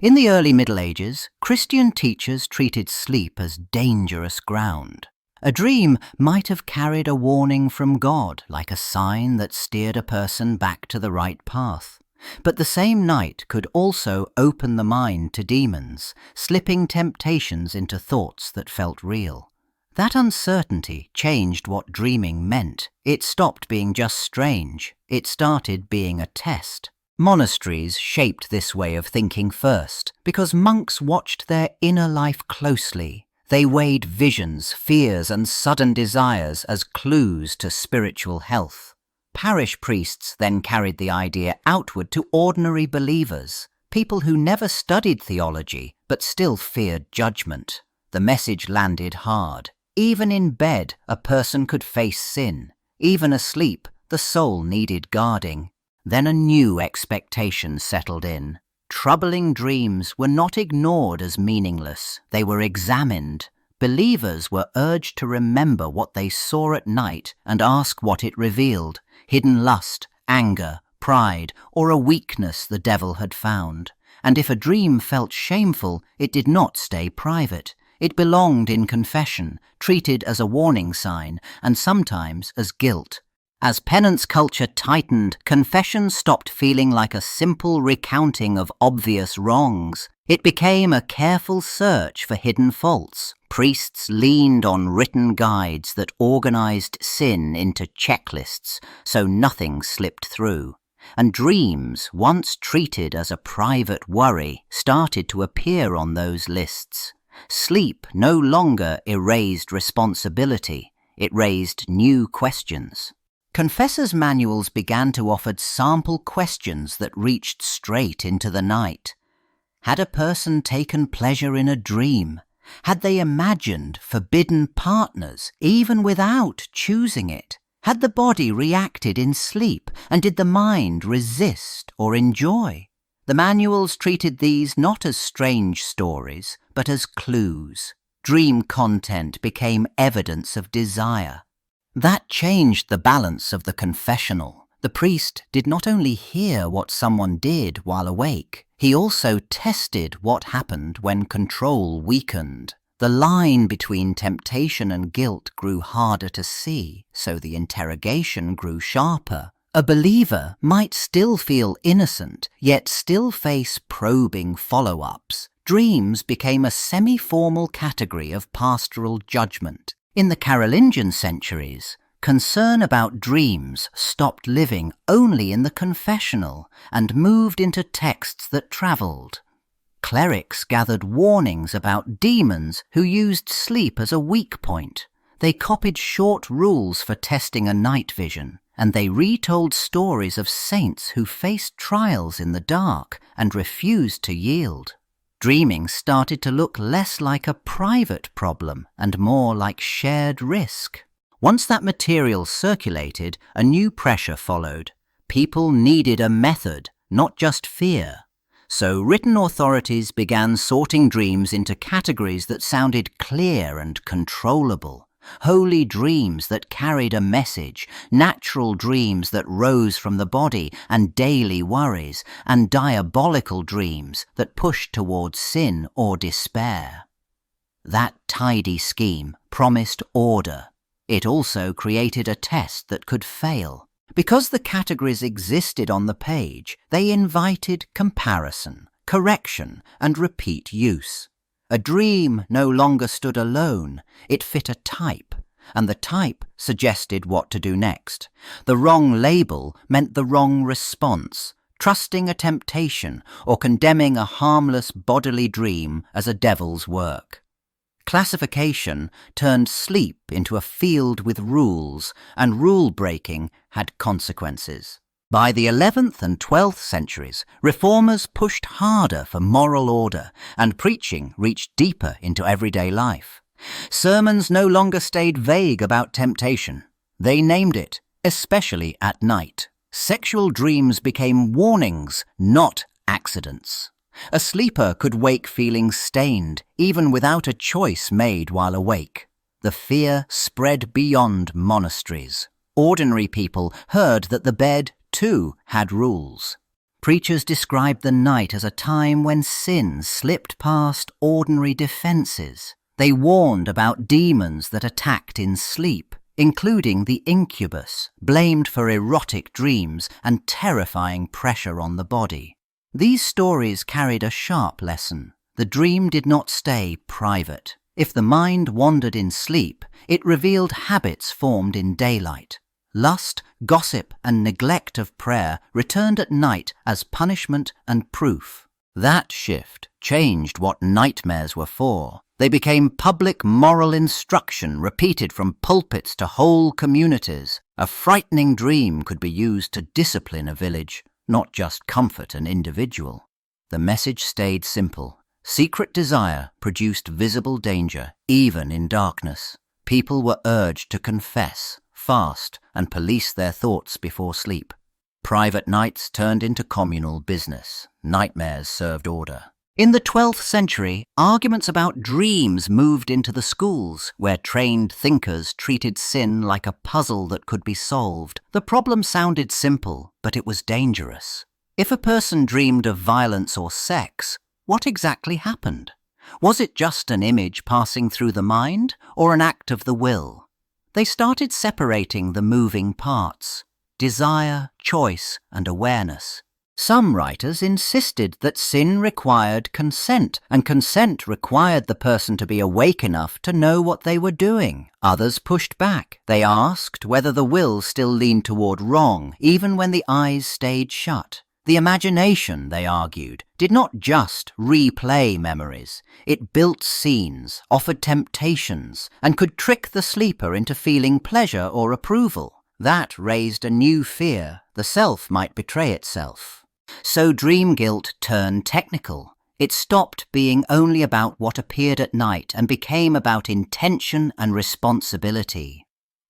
In the early Middle Ages, Christian teachers treated sleep as dangerous ground. A dream might have carried a warning from God, like a sign that steered a person back to the right path. But the same night could also open the mind to demons, slipping temptations into thoughts that felt real. That uncertainty changed what dreaming meant. It stopped being just strange. It started being a test. Monasteries shaped this way of thinking first, because monks watched their inner life closely. They weighed visions, fears, and sudden desires as clues to spiritual health. Parish priests then carried the idea outward to ordinary believers, people who never studied theology but still feared judgment. The message landed hard. Even in bed, a person could face sin. Even asleep, the soul needed guarding. Then a new expectation settled in. Troubling dreams were not ignored as meaningless. They were examined. Believers were urged to remember what they saw at night and ask what it revealed: hidden lust, anger, pride, or a weakness the devil had found. And if a dream felt shameful, it did not stay private. It belonged in confession, treated as a warning sign, and sometimes as guilt. As penance culture tightened, confession stopped feeling like a simple recounting of obvious wrongs. It became a careful search for hidden faults. Priests leaned on written guides that organized sin into checklists so nothing slipped through. And dreams, once treated as a private worry, started to appear on those lists. Sleep no longer erased responsibility. It raised new questions. Confessors' manuals began to offer sample questions that reached straight into the night. Had a person taken pleasure in a dream? Had they imagined forbidden partners, even without choosing it? Had the body reacted in sleep, and did the mind resist or enjoy? The manuals treated these not as strange stories, but as clues. Dream content became evidence of desire. That changed the balance of the confessional. The priest did not only hear what someone did while awake, he also tested what happened when control weakened. The line between temptation and guilt grew harder to see, so the interrogation grew sharper. A believer might still feel innocent, yet still face probing follow-ups. Dreams became a semi-formal category of pastoral judgment. In the Carolingian centuries, concern about dreams stopped living only in the confessional and moved into texts that travelled. Clerics gathered warnings about demons who used sleep as a weak point. They copied short rules for testing a night vision, and they retold stories of saints who faced trials in the dark and refused to yield. Dreaming started to look less like a private problem and more like shared risk. Once that material circulated, a new pressure followed. People needed a method, not just fear. So written authorities began sorting dreams into categories that sounded clear and controllable. Holy dreams that carried a message, natural dreams that rose from the body and daily worries, and diabolical dreams that pushed towards sin or despair. That tidy scheme promised order. It also created a test that could fail. Because the categories existed on the page, they invited comparison, correction, and repeat use. A dream no longer stood alone. It fit a type, and the type suggested what to do next. The wrong label meant the wrong response, trusting a temptation or condemning a harmless bodily dream as a devil's work. Classification turned sleep into a field with rules, and rule-breaking had consequences. By the 11th and 12th centuries, reformers pushed harder for moral order, and preaching reached deeper into everyday life. Sermons no longer stayed vague about temptation. They named it, especially at night. Sexual dreams became warnings, not accidents. A sleeper could wake feeling stained, even without a choice made while awake. The fear spread beyond monasteries. Ordinary people heard that the bed, too, had rules. Preachers described the night as a time when sin slipped past ordinary defenses. They warned about demons that attacked in sleep, including the incubus, blamed for erotic dreams and terrifying pressure on the body. These stories carried a sharp lesson. The dream did not stay private. If the mind wandered in sleep, it revealed habits formed in daylight. Lust, gossip, and neglect of prayer returned at night as punishment and proof. That shift changed what nightmares were for. They became public moral instruction repeated from pulpits to whole communities. A frightening dream could be used to discipline a village, not just comfort an individual. The message stayed simple. Secret desire produced visible danger, even in darkness. People were urged to confess, fast, and police their thoughts before sleep. Private nights turned into communal business. Nightmares served order. In the 12th century, arguments about dreams moved into the schools, where trained thinkers treated sin like a puzzle that could be solved. The problem sounded simple, but it was dangerous. If a person dreamed of violence or sex, what exactly happened? Was it just an image passing through the mind, or an act of the will? They started separating the moving parts: desire, choice, and awareness. Some writers insisted that sin required consent, and consent required the person to be awake enough to know what they were doing. Others pushed back. They asked whether the will still leaned toward wrong, even when the eyes stayed shut. The imagination, they argued, did not just replay memories. It built scenes, offered temptations, and could trick the sleeper into feeling pleasure or approval. That raised a new fear. The self might betray itself. So dream guilt turned technical. It stopped being only about what appeared at night and became about intention and responsibility.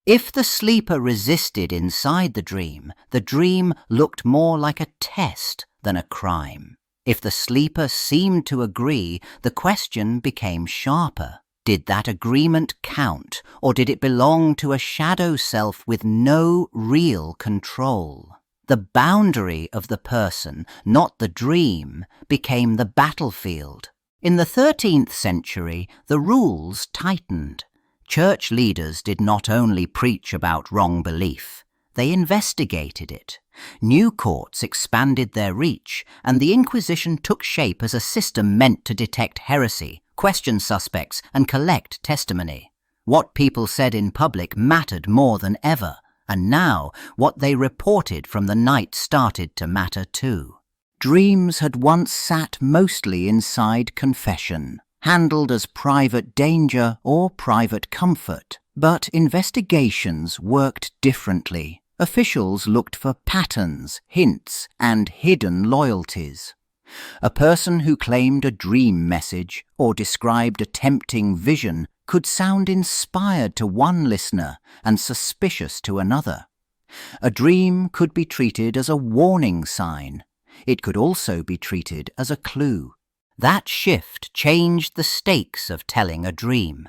If the sleeper resisted inside the dream looked more like a test than a crime. If the sleeper seemed to agree, the question became sharper. Did that agreement count, or did it belong to a shadow self with no real control? The boundary of the person, not the dream, became the battlefield. In the 13th century, the rules tightened. Church leaders did not only preach about wrong belief, they investigated it. New courts expanded their reach, and the Inquisition took shape as a system meant to detect heresy, question suspects, and collect testimony. What people said in public mattered more than ever, and now what they reported from the night started to matter too. Dreams had once sat mostly inside confession, handled as private danger or private comfort. But investigations worked differently. Officials looked for patterns, hints, and hidden loyalties. A person who claimed a dream message or described a tempting vision could sound inspired to one listener and suspicious to another. A dream could be treated as a warning sign. It could also be treated as a clue. That shift changed the stakes of telling a dream.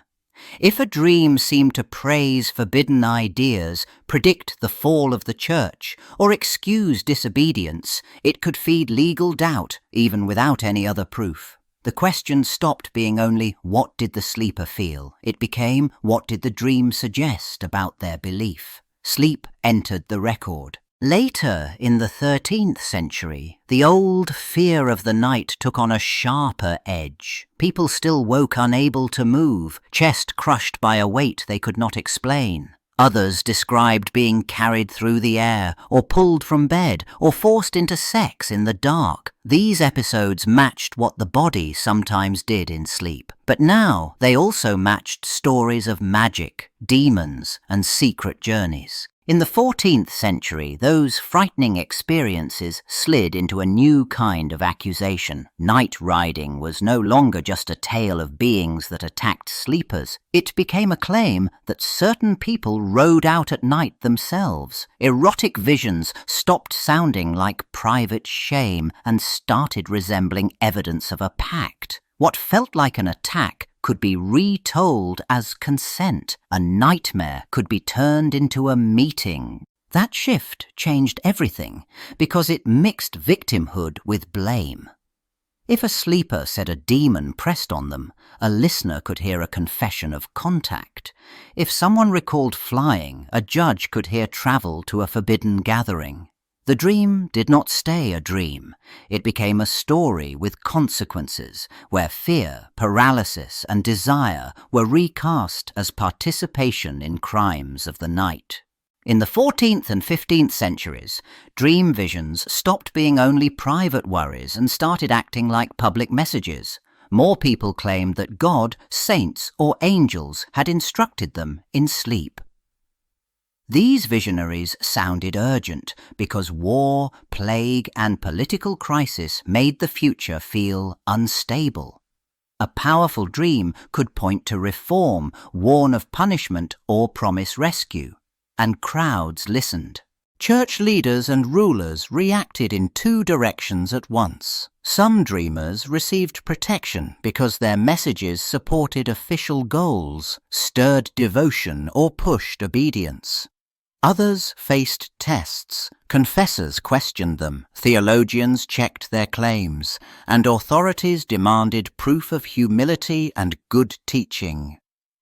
If a dream seemed to praise forbidden ideas, predict the fall of the church, or excuse disobedience, it could feed legal doubt, even without any other proof. The question stopped being only what did the sleeper feel. It became what did the dream suggest about their belief. Sleep entered the record. Later, in the 13th century, the old fear of the night took on a sharper edge. People still woke unable to move, chest crushed by a weight they could not explain. Others described being carried through the air, or pulled from bed, or forced into sex in the dark. These episodes matched what the body sometimes did in sleep. But now they also matched stories of magic, demons, and secret journeys. In the 14th century, those frightening experiences slid into a new kind of accusation. Night riding was no longer just a tale of beings that attacked sleepers. It became a claim that certain people rode out at night themselves. Erotic visions stopped sounding like private shame and started resembling evidence of a pact. What felt like an attack could be retold as consent. A nightmare could be turned into a meeting. That shift changed everything because it mixed victimhood with blame. If a sleeper said a demon pressed on them, a listener could hear a confession of contact. If someone recalled flying, a judge could hear travel to a forbidden gathering. The dream did not stay a dream. It became a story with consequences, where fear, paralysis, and desire were recast as participation in crimes of the night. In the 14th and 15th centuries, dream visions stopped being only private worries and started acting like public messages. More people claimed that God, saints, or angels had instructed them in sleep. These visionaries sounded urgent because war, plague, and political crisis made the future feel unstable. A powerful dream could point to reform, warn of punishment, or promise rescue. And crowds listened. Church leaders and rulers reacted in two directions at once. Some dreamers received protection because their messages supported official goals, stirred devotion, or pushed obedience. Others faced tests. Confessors questioned them, theologians checked their claims, and authorities demanded proof of humility and good teaching.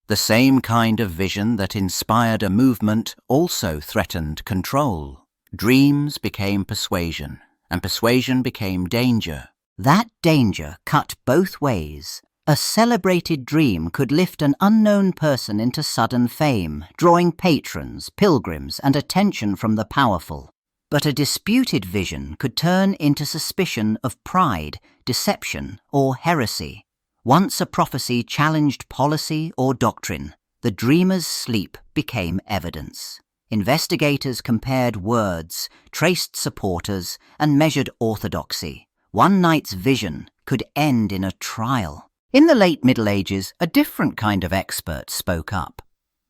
The same kind of vision that inspired a movement also threatened control. Dreams became persuasion, and persuasion became danger. That danger cut both ways. A celebrated dream could lift an unknown person into sudden fame, drawing patrons, pilgrims, and attention from the powerful. But a disputed vision could turn into suspicion of pride, deception, or heresy. Once a prophecy challenged policy or doctrine, the dreamer's sleep became evidence. Investigators compared words, traced supporters, and measured orthodoxy. One night's vision could end in a trial. In the late Middle Ages, a different kind of expert spoke up.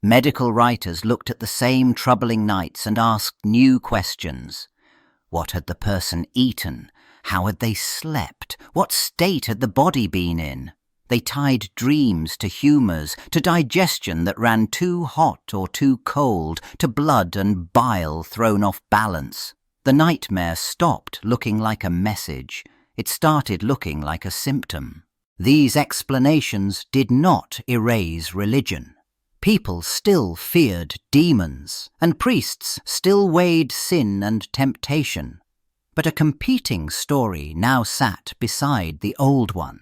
Medical writers looked at the same troubling nights and asked new questions. What had the person eaten? How had they slept? What state had the body been in? They tied dreams to humours, to digestion that ran too hot or too cold, to blood and bile thrown off balance. The nightmare stopped looking like a message. It started looking like a symptom. These explanations did not erase religion. People still feared demons, and priests still weighed sin and temptation. But a competing story now sat beside the old one.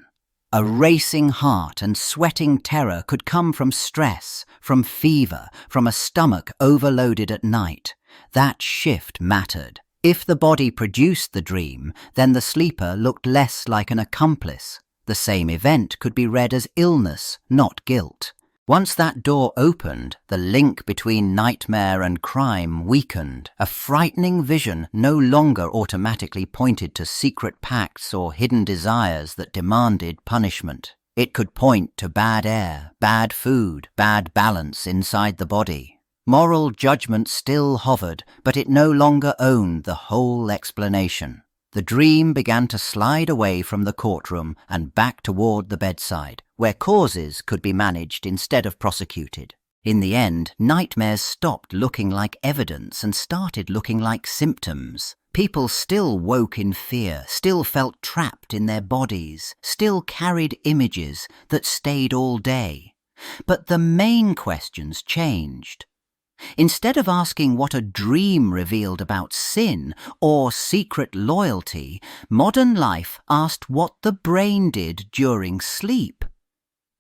A racing heart and sweating terror could come from stress, from fever, from a stomach overloaded at night. That shift mattered. If the body produced the dream, then the sleeper looked less like an accomplice. The same event could be read as illness, not guilt. Once that door opened, the link between nightmare and crime weakened. A frightening vision no longer automatically pointed to secret pacts or hidden desires that demanded punishment. It could point to bad air, bad food, bad balance inside the body. Moral judgment still hovered, but it no longer owned the whole explanation. The dream began to slide away from the courtroom and back toward the bedside, where causes could be managed instead of prosecuted. In the end, nightmares stopped looking like evidence and started looking like symptoms. People still woke in fear, still felt trapped in their bodies, still carried images that stayed all day. But the main questions changed. Instead of asking what a dream revealed about sin or secret loyalty, modern life asked what the brain did during sleep.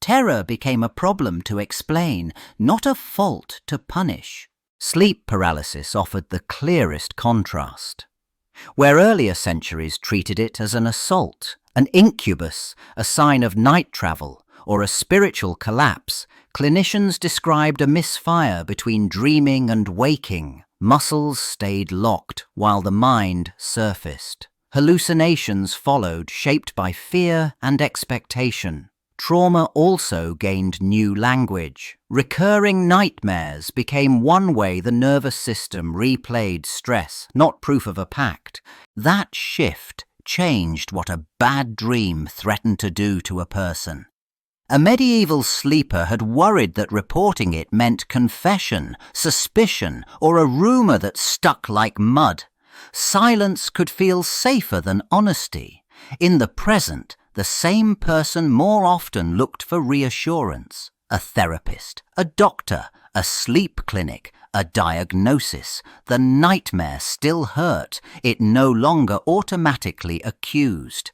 Terror became a problem to explain, not a fault to punish. Sleep paralysis offered the clearest contrast. Where earlier centuries treated it as an assault, an incubus, a sign of night travel, or a spiritual collapse, clinicians described a misfire between dreaming and waking. Muscles stayed locked while the mind surfaced. Hallucinations followed, shaped by fear and expectation. Trauma also gained new language. Recurring nightmares became one way the nervous system replayed stress, not proof of a pact. That shift changed what a bad dream threatened to do to a person. A medieval sleeper had worried that reporting it meant confession, suspicion, or a rumour that stuck like mud. Silence could feel safer than honesty. In the present, the same person more often looked for reassurance. A therapist, a doctor, a sleep clinic, a diagnosis. The nightmare still hurt. It no longer automatically accused.